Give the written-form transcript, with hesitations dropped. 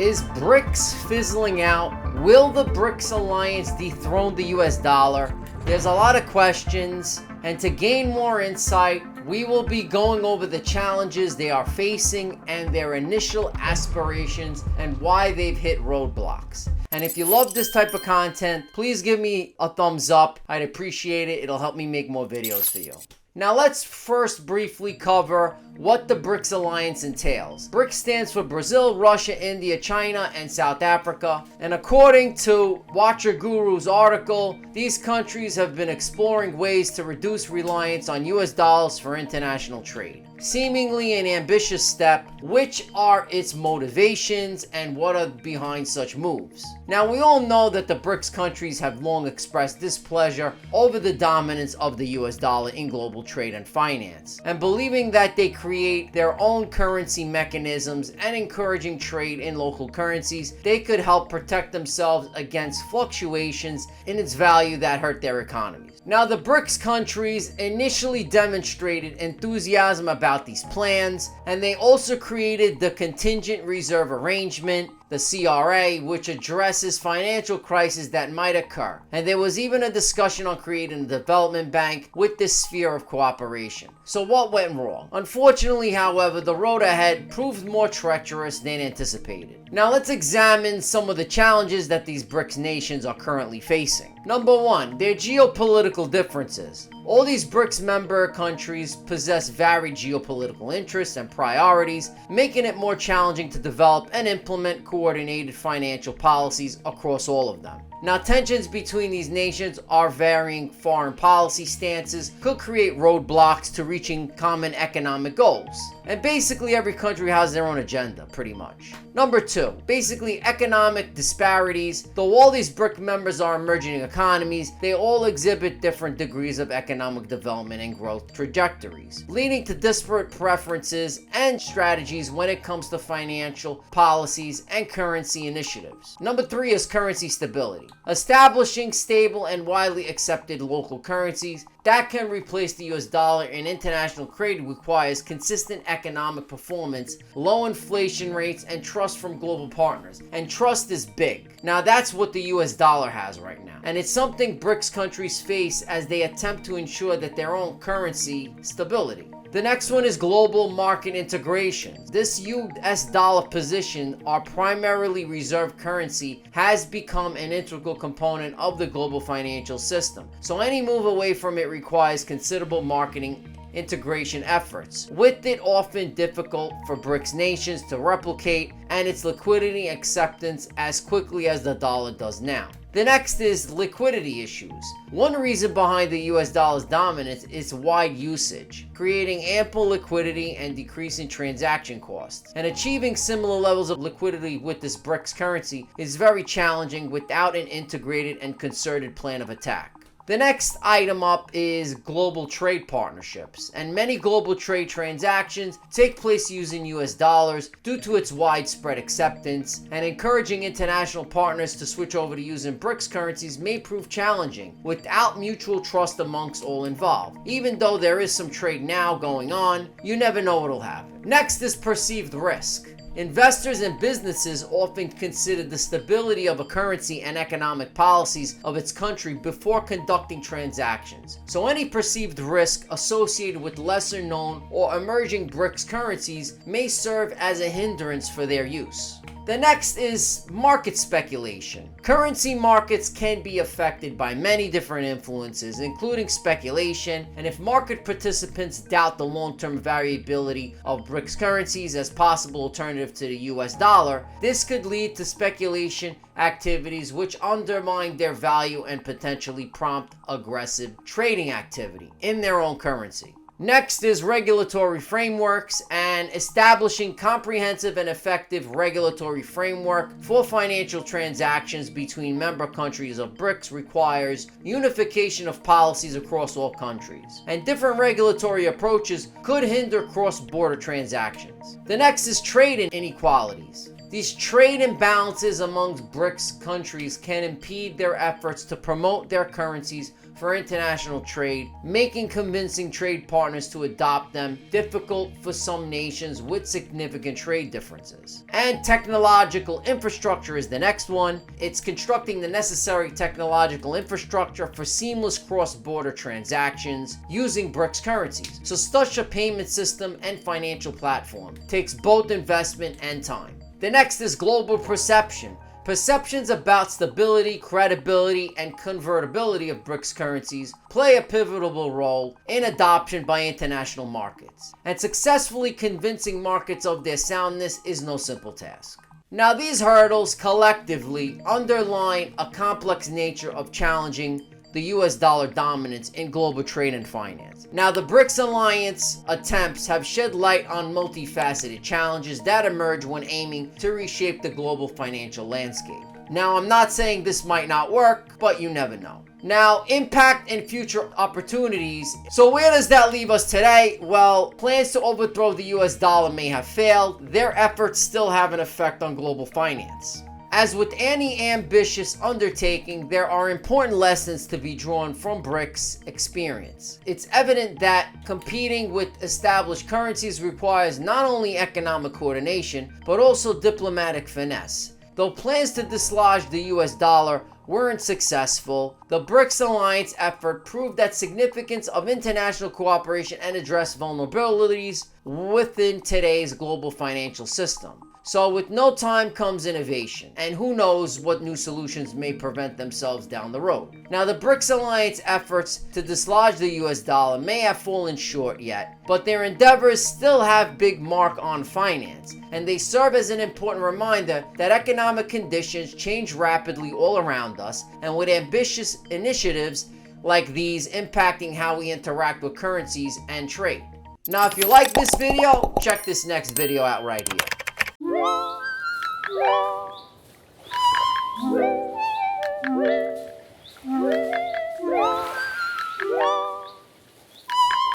Is Brics fizzling out? Will the Brics alliance dethrone the US dollar? There's a lot of questions, and to gain more insight, we will be going over the challenges they are facing and their initial aspirations and why they've hit roadblocks. And if you love this type of content, please give me a thumbs up. I'd appreciate it. It'll help me make more videos for you. Now let's first briefly cover what the BRICS alliance entails. BRICS stands for Brazil, Russia, India, China, and South Africa. And according to Watcher Guru's article, these countries have been exploring ways to reduce reliance on US dollars for international trade. Seemingly an ambitious step. Which are its motivations and what are behind such moves? Now we all know that the BRICS countries have long expressed displeasure over the dominance of the US dollar in global trade and finance, and believing that they create their own currency mechanisms and encouraging trade in local currencies, they could help protect themselves against fluctuations in its value that hurt their economies. Now the BRICS countries initially demonstrated enthusiasm about these plans, and they also created the Contingent Reserve Arrangement, the CRA, which addresses financial crises that might occur. And there was even a discussion on creating a development bank with this sphere of cooperation. So what went wrong? Unfortunately, however, the road ahead proved more treacherous than anticipated. Now let's examine some of the challenges that these BRICS nations are currently facing. Number one, their geopolitical differences. All these BRICS member countries possess varied geopolitical interests and priorities, making it more challenging to develop and implement coordinated financial policies across all of them. Now, tensions between these nations are varying foreign policy stances could create roadblocks to reaching common economic goals. And basically every country has their own agenda, pretty much. Number two, basically economic disparities. Though all these BRIC members are emerging economies, they all exhibit different degrees of economic development and growth trajectories, leading to disparate preferences and strategies when it comes to financial policies and currency initiatives. Number three is currency stability. Establishing stable and widely accepted local currencies that can replace the US dollar in international trade requires consistent economic performance, low inflation rates, and trust from global partners. And trust is big. Now that's what the US dollar has right now. And it's something BRICS countries face as they attempt to ensure that their own currency stability. The next one is global market integration. This US dollar position, our primarily reserve currency, has become an integral component of the global financial system. So any move away from it requires considerable marketing integration efforts, with it often difficult for BRICS nations to replicate and its liquidity acceptance as quickly as the dollar does now. The next is liquidity issues. One reason behind the US dollar's dominance is wide usage, creating ample liquidity and decreasing transaction costs. And achieving similar levels of liquidity with this BRICS currency is very challenging without an integrated and concerted plan of attack. The next item up is global trade partnerships, and many global trade transactions take place using US dollars due to its widespread acceptance, and encouraging international partners to switch over to using BRICS currencies may prove challenging without mutual trust amongst all involved. Even though there is some trade now going on, you never know what'll happen. Next is perceived risk. Investors and businesses often consider the stability of a currency and economic policies of its country before conducting transactions. So any perceived risk associated with lesser known or emerging BRICS currencies may serve as a hindrance for their use. The next is market speculation. Currency markets can be affected by many different influences, including speculation, and if market participants doubt the long-term variability of BRICS currencies as possible alternative to the US dollar, this could lead to speculation activities which undermine their value and potentially prompt aggressive trading activity in their own currency. Next is regulatory frameworks, and establishing comprehensive and effective regulatory framework for financial transactions between member countries of BRICS requires unification of policies across all countries. And different regulatory approaches could hinder cross-border transactions. The next is trade inequalities. These trade imbalances amongst BRICS countries can impede their efforts to promote their currencies for international trade, making convincing trade partners to adopt them difficult for some nations with significant trade differences. And technological infrastructure is the next one. It's constructing the necessary technological infrastructure for seamless cross-border transactions using Brics currencies. So such a payment system and financial platform takes both investment and time. The next is global perception. Perceptions about stability, credibility, and convertibility of Brics currencies play a pivotal role in adoption by international markets, and successfully convincing markets of their soundness is no simple task. Now, these hurdles collectively underline a complex nature of challenging the US dollar dominance in global trade and finance. Now, the Brics Alliance attempts have shed light on multifaceted challenges that emerge when aiming to reshape the global financial landscape. Now, I'm not saying this might not work, but you never know. Now, impact and future opportunities. So where does that leave us today? Well, plans to overthrow the US dollar may have failed. Their efforts still have an effect on global finance. As with any ambitious undertaking, there are important lessons to be drawn from Brics' experience. It's evident that competing with established currencies requires not only economic coordination, but also diplomatic finesse. Though plans to dislodge the US dollar weren't successful, the Brics Alliance effort proved that significance of international cooperation and address vulnerabilities within today's global financial system. So with no time comes innovation, and who knows what new solutions may present themselves down the road. Now, the Brics Alliance efforts to dislodge the US dollar may have fallen short yet, but their endeavors still have big mark on finance, and they serve as an important reminder that economic conditions change rapidly all around us, and with ambitious initiatives like these impacting how we interact with currencies and trade. Now, if you like this video, check this next video out right here.